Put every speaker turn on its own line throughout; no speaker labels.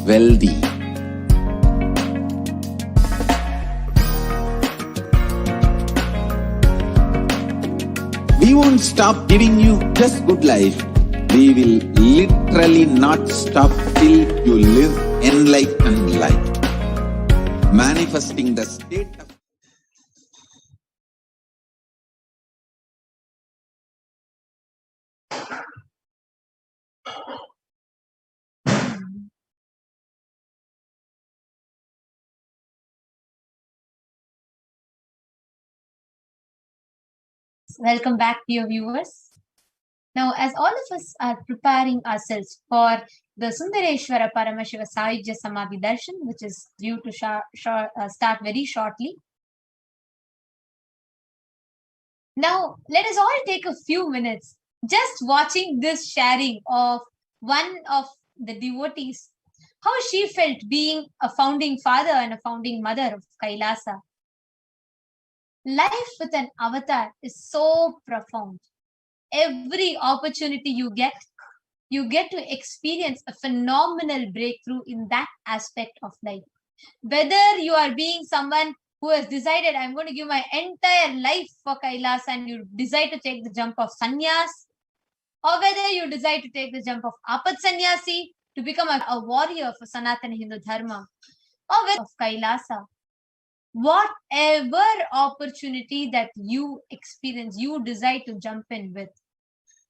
wealthy. We won't stop giving you just good life. We will literally not stop till you live enlightened life. Manifesting the state of
Welcome back, dear viewers. Now, as all of us are preparing ourselves for the Sundareshwara Paramashiva Sayujya Samadhi Darshan, which is due to start very shortly. Now, let us all take a few minutes just watching this sharing of one of the devotees, how she felt being a founding father and a founding mother of Kailasa. Life with an avatar is so profound. Every opportunity you get to experience a phenomenal breakthrough in that aspect of life. Whether you are being someone who has decided, I'm going to give my entire life for Kailasa, and you decide to take the jump of sannyas, or whether you decide to take the jump of apat sannyasi to become a warrior for Sanatana Hindu Dharma, or whether of Kailasa. Whatever opportunity that you experience, you decide to jump in with,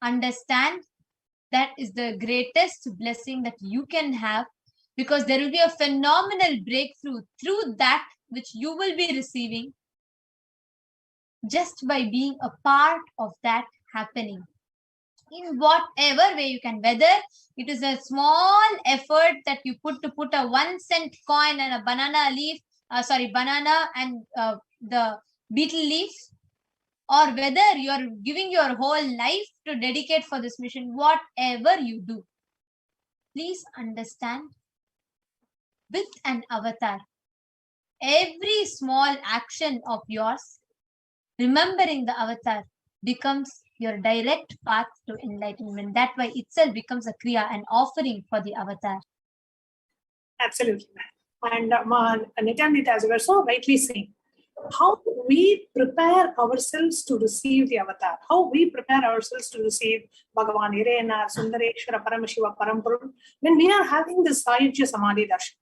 understand that is the greatest blessing that you can have, because there will be a phenomenal breakthrough through that which you will be receiving just by being a part of that happening. In whatever way you can, whether it is a small effort that you put a 1 cent coin and a banana leaf, banana and the beetle leaf, or whether you are giving your whole life to dedicate for this mission, whatever you do, please understand, with an avatar, every small action of yours, remembering the avatar, becomes your direct path to enlightenment. That by itself becomes a kriya, an offering for the avatar.
Absolutely. And Nithyananda, as you were so rightly saying, how we prepare ourselves to receive the avatar, how we prepare ourselves to receive Bhagavan Irena, Sundareshwara, Paramashiva, Parampurul, when we are having this Sayujya Samadhi Darshan.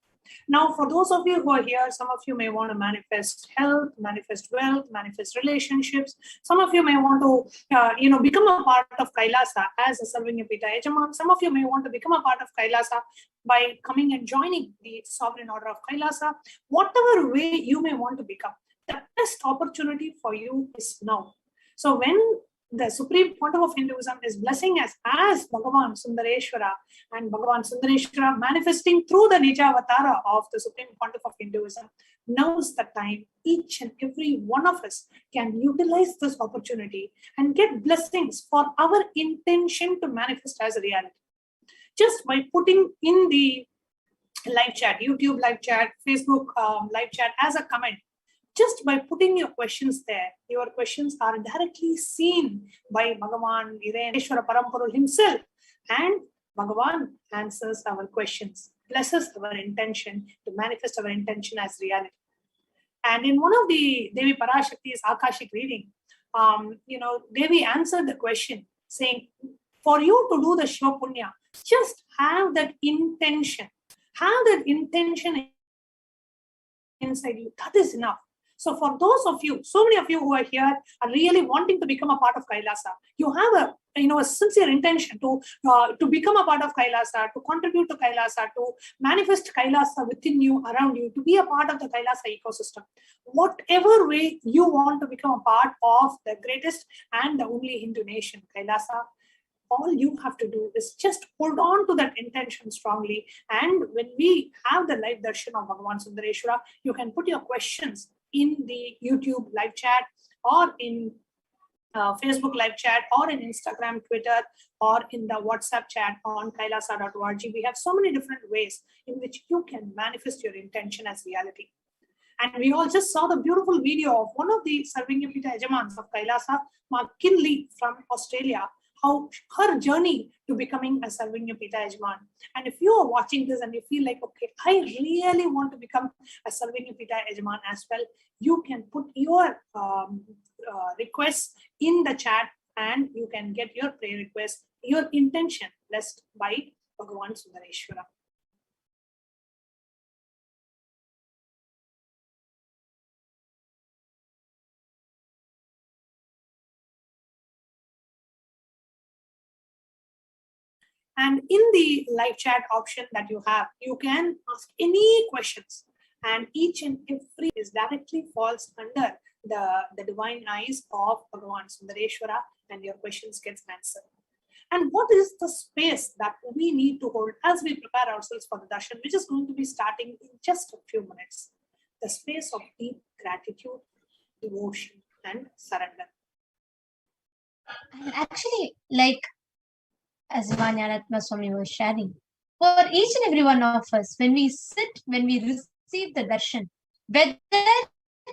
Now, for those of you who are here, some of you may want to manifest health, manifest wealth, manifest relationships. Some of you may want to, become a part of Kailasa as a Sarvanyapita Yajaman. Some of you may want to become a part of Kailasa by coming and joining the Sovereign Order of Kailasa. Whatever way you may want to become, the best opportunity for you is now. So when the Supreme Pontiff of Hinduism is blessing us as Bhagavan Sundareshwara, and Bhagavan Sundareshwara manifesting through the Nija Avatara of the Supreme Pontiff of Hinduism, now is the time each and every one of us can utilize this opportunity and get blessings for our intention to manifest as a reality. Just by putting in the live chat, YouTube live chat, Facebook live chat as a comment, just by putting your questions there, your questions are directly seen by Bhagavan Ireshwara Parampurul himself, and Bhagavan answers our questions, blesses our intention to manifest our intention as reality. And in one of the Devi Parashakti's Akashic reading, Devi answered the question saying, for you to do the Shiva Punya, just have that intention. Have that intention inside you. That is enough. So for those of you, so many of you who are here are really wanting to become a part of Kailasa, you have a sincere intention to become a part of Kailasa, to contribute to Kailasa, to manifest Kailasa within you, around you, to be a part of the Kailasa ecosystem. Whatever way you want to become a part of the greatest and the only Hindu nation, Kailasa, all you have to do is just hold on to that intention strongly. And when we have the live darshan of Bhagavan Sundareshwara, you can put your questions in the YouTube live chat, or in Facebook live chat, or in Instagram, Twitter, or in the WhatsApp chat on kailasa.org. We have so many different ways in which you can manifest your intention as reality. And we all just saw the beautiful video of one of the Sarvanyapita Yajamans of Kailasa, Mark Kinley from Australia, how her journey to becoming a Sarvanya Pita Yajman. And if you are watching this and you feel like, okay, I really want to become a Sarvanya Pita Yajman as well, you can put your requests in the chat and you can get your prayer request, your intention blessed by Bhagavan Sundareshwara. And in the live chat option that you have, you can ask any questions, and each and every is directly falls under the divine eyes of Bhagavan Sundareshwara, and your questions gets answered. And what is the space that we need to hold as we prepare ourselves for the darshan, which is going to be starting in just a few minutes? The space of deep gratitude, devotion, and surrender.
And actually, like as Vanyanatma Swami was sharing, for each and every one of us, when we sit, when we receive the darshan, whether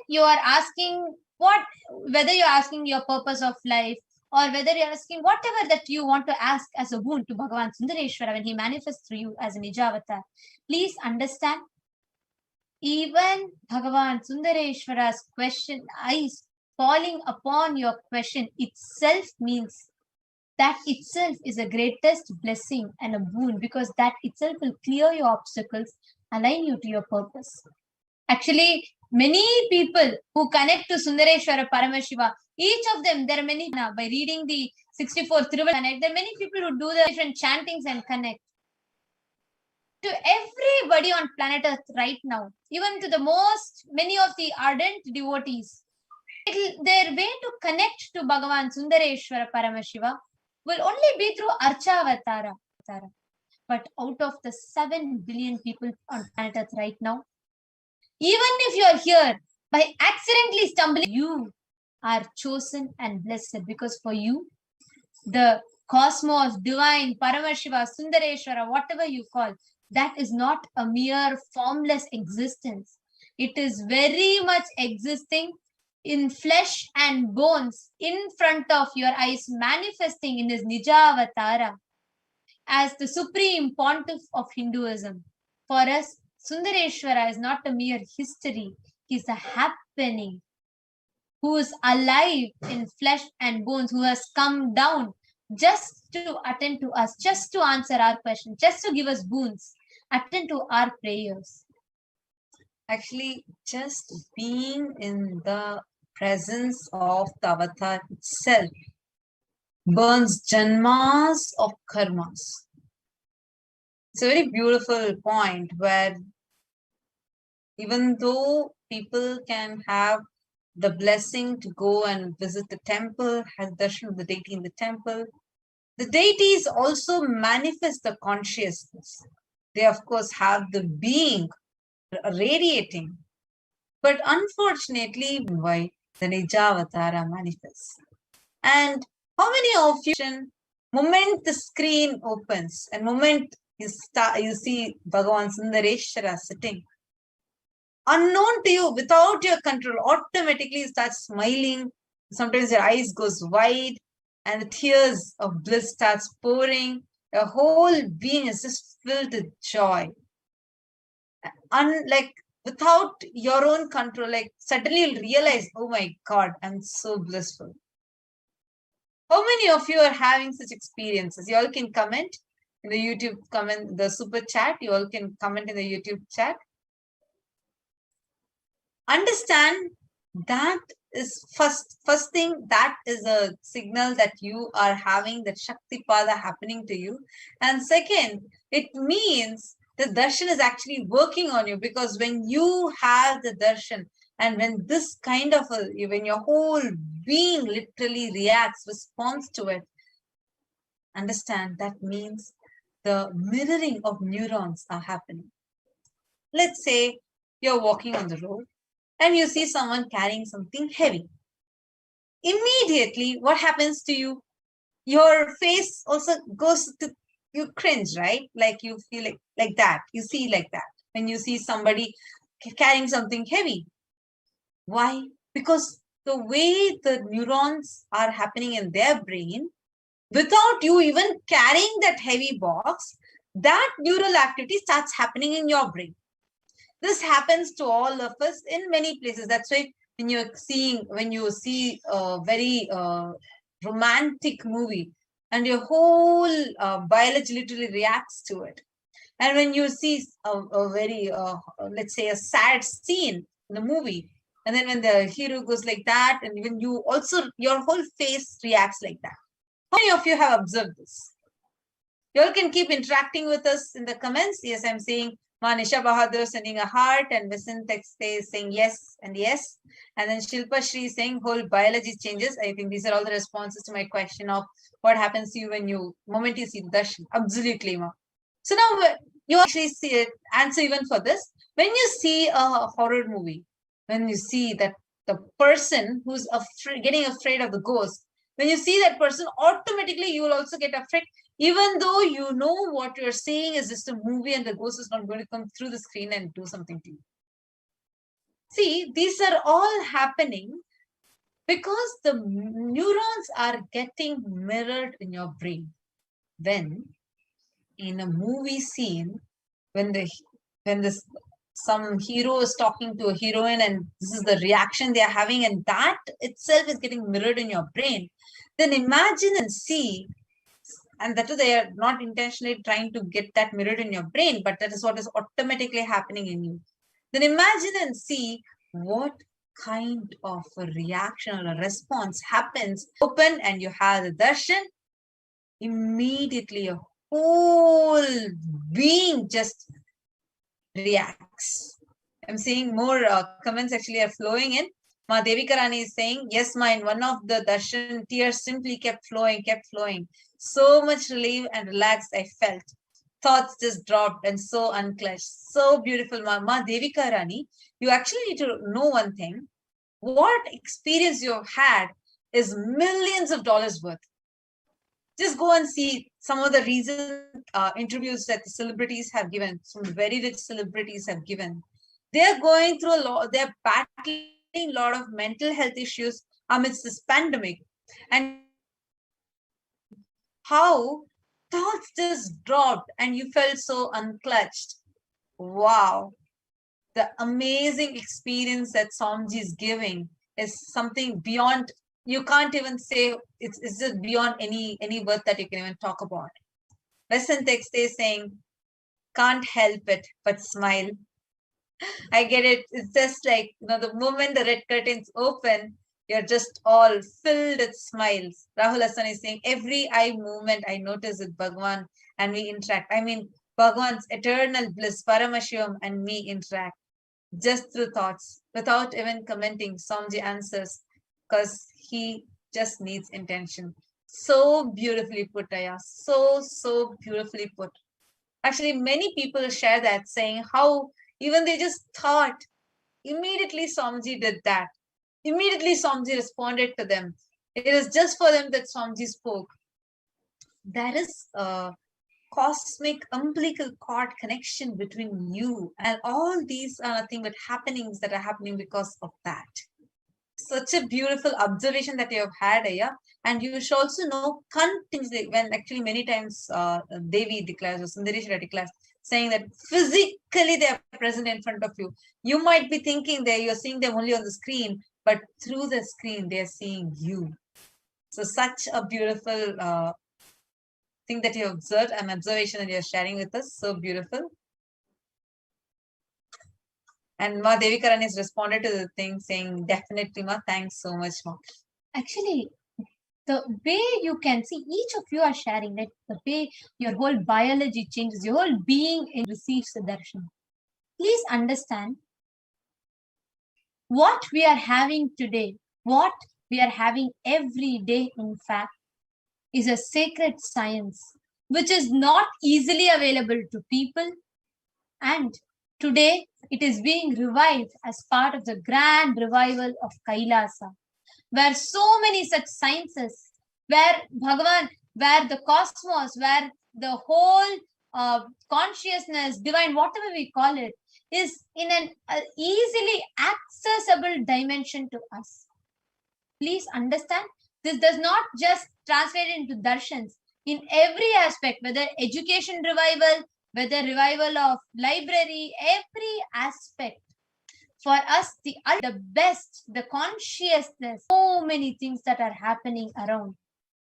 you are asking whether you're asking your purpose of life, or whether you're asking whatever that you want to ask as a boon to Bhagavan Sundareshwara when he manifests through you as a Nijavatar, please understand, even Bhagavan Sundareshwara's question, eyes falling upon your question itself means that itself is a greatest blessing and a boon, because that itself will clear your obstacles, align you to your purpose. Actually, many people who connect to Sundareshwara Paramashiva, each of them, there are many now, by reading the 64 Thiruval Connect, there are many people who do the different chantings and connect. To everybody on planet Earth right now, even to many of the ardent devotees, their way to connect to Bhagavan Sundareshwara Paramashiva will only be through Archavatara. But out of the 7 billion people on planet Earth right now, even if you are here by accidentally stumbling, you are chosen and blessed, because for you, the cosmos, divine, Paramashiva, Sundareshwara, whatever you call, that is not a mere formless existence. It is very much existing in flesh and bones in front of your eyes, manifesting in his Nijavatara as the supreme pontiff of Hinduism. For us, Sundareshwara is not a mere history, he is a happening, who is alive in flesh and bones, who has come down just to attend to us, just to answer our questions, just to give us boons, attend to our prayers.
Actually, just being in the presence of the avatar itself burns janmas of karmas. It's a very beautiful point where even though people can have the blessing to go and visit the temple, have darshan of the deity in the temple, the deities also manifest the consciousness. They, of course, have the being radiating. But unfortunately, why the Nijavatara manifests. And how many of you, moment the screen opens and moment you see Bhagavan Sundareshwara sitting, unknown to you, without your control, automatically you start smiling. Sometimes your eyes goes wide and the tears of bliss starts pouring. Your whole being is just filled with joy. Like without your own control, like suddenly you'll realize, oh my God, I'm so blissful. How many of you are having such experiences? You all can comment in the YouTube comment, the super chat. You all can comment in the YouTube chat. Understand that is first thing, that is a signal that you are having that Shaktipada happening to you. And second, it means the darshan is actually working on you, because when you have the darshan and when this kind of when your whole being literally reacts, responds to it, understand that means the mirroring of neurons are happening. Let's say you're walking on the road and you see someone carrying something heavy. Immediately, what happens to you? Your face also goes to, you cringe, right? Like you feel like that. You see like that when you see somebody carrying something heavy. Why? Because the way the neurons are happening in their brain, without you even carrying that heavy box, that neural activity starts happening in your brain. This happens to all of us in many places. That's why when you see a very romantic movie and your whole biology literally reacts to it. And when you see a very, let's say, a sad scene in the movie, and then when the hero goes like that, and when you also, your whole face reacts like that. How many of you have observed this? You all can keep interacting with us in the comments. Yes, I'm seeing Manisha Bahadur sending a heart, and Vincent Texte is saying yes and yes. And then Shilpa Shri is saying whole biology changes. I think these are all the responses to my question of what happens to you when you, moment you see Darshan. Absolutely, ma. So now you actually see it, answer even for this. When you see a horror movie, when you see that the person who's getting afraid of the ghost, when you see that person, automatically you will also get afraid, even though you know what you're saying is just a movie and the ghost is not going to come through the screen and do something to you. See, these are all happening because the neurons are getting mirrored in your brain. When in a movie scene, when some hero is talking to a heroine and this is the reaction they are having, and that itself is getting mirrored in your brain, then imagine and see, and that is, they are not intentionally trying to get that mirrored in your brain, but that is what is automatically happening in you. Then imagine and see what kind of a reaction or a response happens. Open and you have the darshan, immediately a whole being just reacts. I'm seeing more comments actually are flowing in. Ma Devika Rani is saying, yes, mine, one of the darshan, tears simply kept flowing. So much relief and relaxed I felt. Thoughts just dropped and so unclenched. So beautiful, Ma Devika Rani. You actually need to know one thing. What experience you've had is millions of dollars worth. Just go and see some of the recent interviews that the celebrities have given. Some very rich celebrities have given. They're going through a lot. They're battling a lot of mental health issues amidst this pandemic. And how thoughts just dropped and you felt so unclutched. Wow. The amazing experience that Somji is giving is something beyond. You can't even say, it's just beyond any word that you can even talk about. Lesson text is saying, can't help it but smile. I get it. It's just like, the moment the red curtains open, you're just all filled with smiles. Rahul Hassan is saying, every eye movement I notice with Bhagwan and we interact. I mean, Bhagwan's eternal bliss, Paramashivam and me interact just through thoughts, without even commenting. Somji answers, because he just needs intention. So beautifully put, Aya. So beautifully put. Actually, many people share that, saying how even they just thought, immediately Somji did that. Immediately Somji responded to them. It is just for them that Somji spoke. That is a cosmic umbilical cord connection between you, and all these are nothing but happenings that are happening because of that. Such a beautiful observation that you have had, Aya. And you should also know continuously, when actually many times Devi declares or Sundareshwara declares, saying that physically they are present in front of you. You might be thinking that you're seeing them only on the screen, but through the screen, they're seeing you. So such a beautiful thing that you observed, an observation that you're sharing with us. So beautiful. And Ma Devika Rani has responded to the thing saying, definitely, Ma, thanks so much, Ma.
Actually, the way you can see, each of you are sharing, like the way your whole biology changes, your whole being receives the darshan. Please understand, what we are having today, what we are having every day, in fact, is a sacred science, which is not easily available to people. And today, it is being revived as part of the grand revival of Kailasa, where so many such sciences, where Bhagavan, where the cosmos, where the whole consciousness, divine, whatever we call it, is in an easily accessible dimension to us. Please understand, this does not just translated into darshans in every aspect, whether education revival, whether revival of library, every aspect. For us, the best, the consciousness, so many things that are happening around,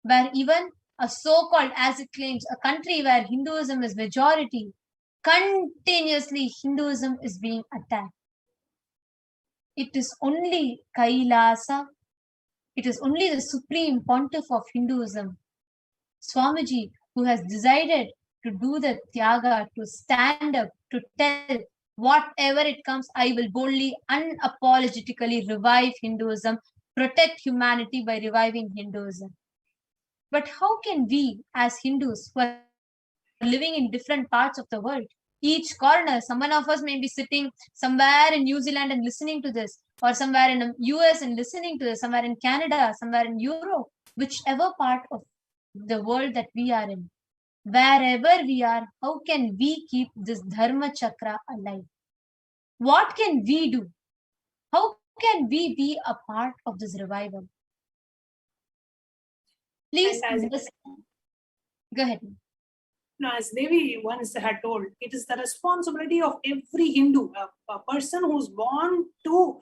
where even a so-called, as it claims, a country where Hinduism is majority, continuously Hinduism is being attacked. It is only Kailasa, it is only the supreme pontiff of Hinduism, Swamiji, who has decided to do the Tyaga, to stand up, to tell whatever it comes, I will boldly, unapologetically revive Hinduism, protect humanity by reviving Hinduism. But how can we, as Hindus, who are living in different parts of the world, each corner, someone of us may be sitting somewhere in New Zealand and listening to this, or somewhere in the US and listening to this, somewhere in Canada, somewhere in Europe, whichever part of the world that we are in, wherever we are, how can we keep this Dharma Chakra alive? What can we do? How can we be a part of this revival? Please, go ahead.
No, as Devi once had told, it is the responsibility of every Hindu, a person who's born to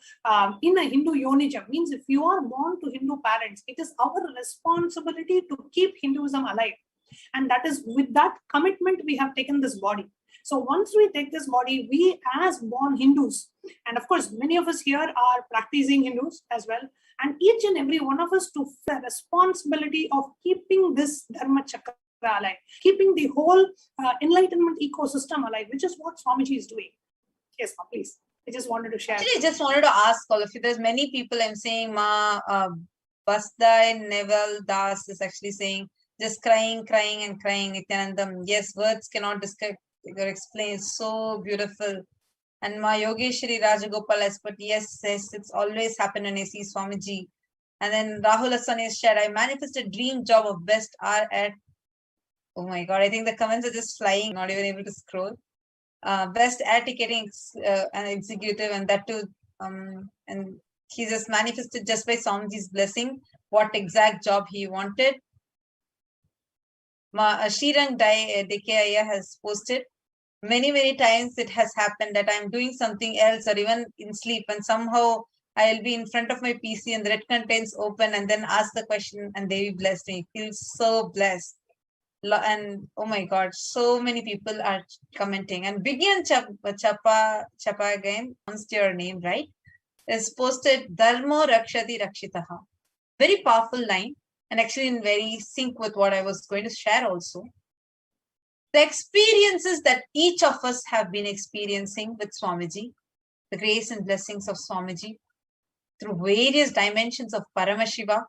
in a Hindu yonija, means if you are born to Hindu parents, it is our responsibility to keep Hinduism alive. And that is with that commitment we have taken this body. So once we take this body, we as born Hindus, and of course many of us here are practicing Hindus as well, and each and every one of us to the responsibility of keeping this Dharma Chakra alive, keeping the whole enlightenment ecosystem alive, which is what Swamiji is doing. Yes, ma, please. I just wanted to share.
Actually, I just wanted to ask all of you. There's many people I'm saying, Basdai Neval Das is actually saying, just crying, crying, and crying. Nithyanandam. Yes, words cannot describe or explain. It's so beautiful. And Ma Yogeshwari Rajagopal has put, yes, it's always happened when I see Swamiji. And then Rahul Hassan has shared, I manifest a dream job of best art at, oh my God, I think the comments are just flying, not even able to scroll. Best air ticketing an executive, and that too, and he just manifested just by Swamiji's blessing what exact job he wanted. Shirang Dekaya has posted, many times it has happened that I'm doing something else or even in sleep, and somehow I'll be in front of my PC and the red contents open and then ask the question and they will bless me. Feel so blessed. And oh my God, so many people are commenting. And Bigyan Chapa again, announced your name, right? Is posted Dharmo Rakshati Rakshitaha. Very powerful line, and actually in very sync with what I was going to share also. The experiences that each of us have been experiencing with Swamiji, the grace and blessings of Swamiji, through various dimensions of Paramashiva,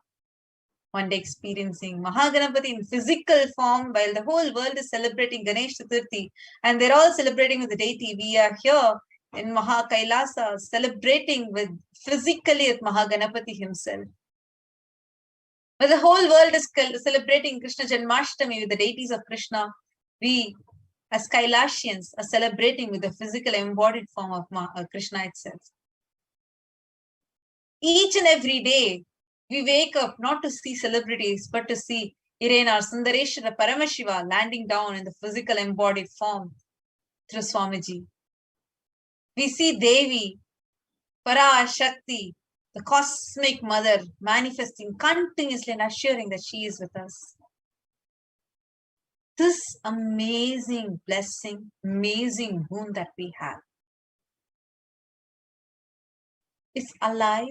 one day experiencing Mahaganapati in physical form while the whole world is celebrating Ganesh Chaturthi and they're all celebrating with the deity. We are here in Maha Kailasa celebrating with physically with Mahaganapati himself. But the whole world is celebrating Krishna Janmashtami with the deities of Krishna. We as Kailashians are celebrating with the physical embodied form of Krishna itself. Each and every day, we wake up not to see celebrities, but to see Irena, Sundareshwara, Paramashiva landing down in the physical embodied form through Swamiji. We see Devi, Parashakti, the cosmic mother, manifesting continuously and assuring that she is with us. This amazing blessing, amazing boon that we have is alive.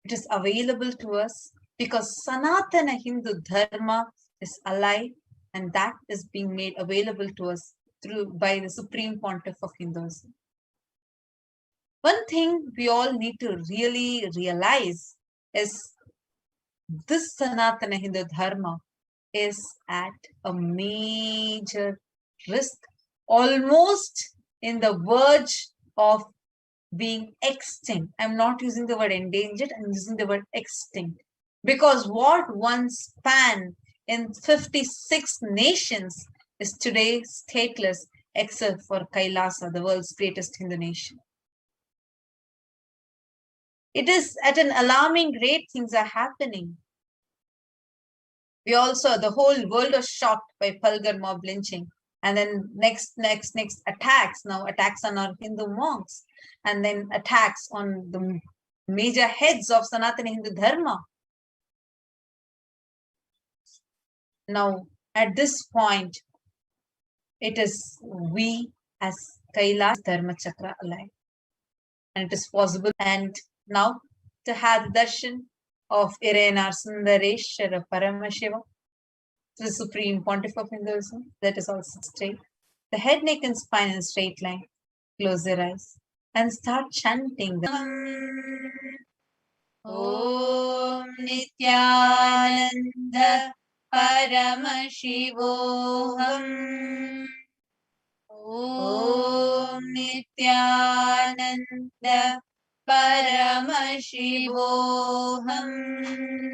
It is available to us because Sanatana Hindu Dharma is alive, and that is being made available to us by the Supreme Pontiff of Hinduism. One thing we all need to really realize is this Sanatana Hindu Dharma is at a major risk, almost in the verge of being extinct. I'm not using the word endangered, I'm using the word extinct. Because what once spanned in 56 nations is today stateless, except for Kailasa, the world's greatest Hindu nation. It is at an alarming rate things are happening. We also, the whole world was shocked by Palgar mob lynching. And then next attacks, now attacks on our Hindu monks, and then attacks on the major heads of Sanatana Hindu Dharma. Now, at this point, it is we as Kailash Dharma Chakra alive. And it is possible. And now, to have the darshan of Irenar Sundareshwara Paramashiva, the Supreme Pontiff of Hinduism, that is also straight. The head, neck, and spine in a straight line. Close your eyes and start chanting the Om Nithyananda Paramashivoham. Om Nithyananda Paramashivoham.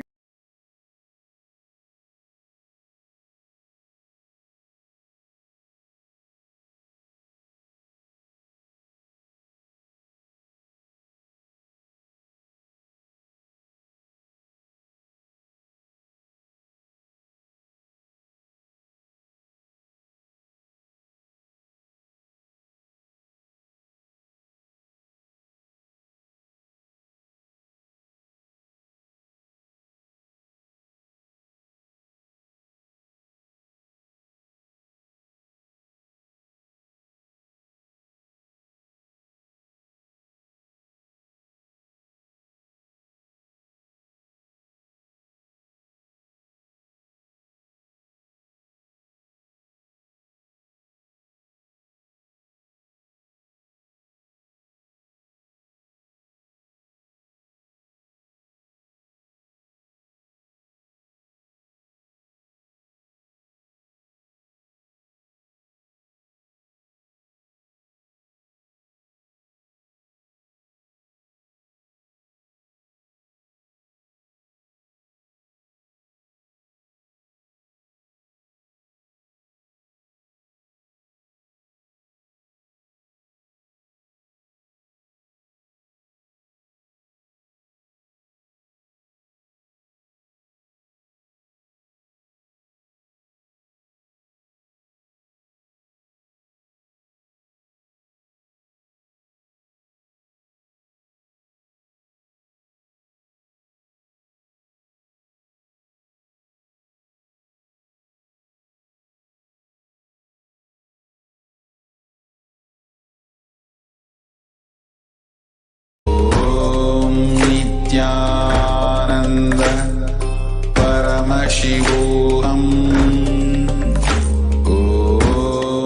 Nithyananda Paramashivoham.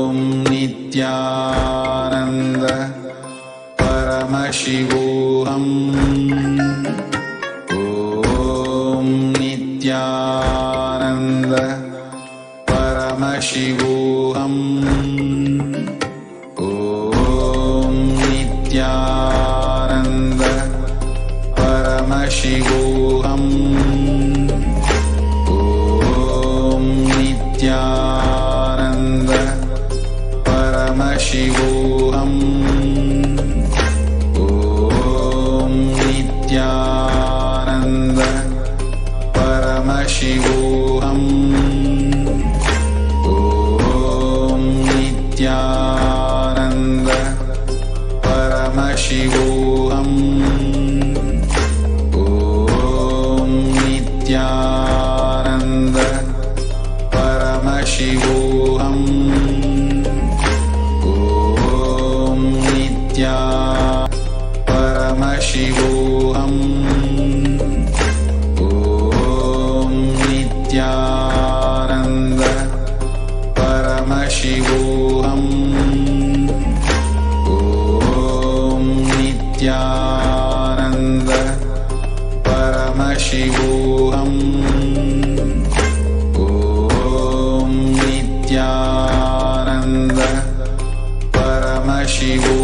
Om Nithyananda Paramashivoham. Om Nithyananda Paramashivoham. Om Nithyananda Paramashivoham. Om Nithyananda Paramashivoham. Om Nithyananda Paramashivoham. Om Nithyananda Paramashivoham. Om Nithyananda Paramashivoham. Om Nithyananda Paramashivoham. Om Nithyananda Paramashivoham. Om Nithyananda Paramashivoham. Om Nithyananda Paramashivoham.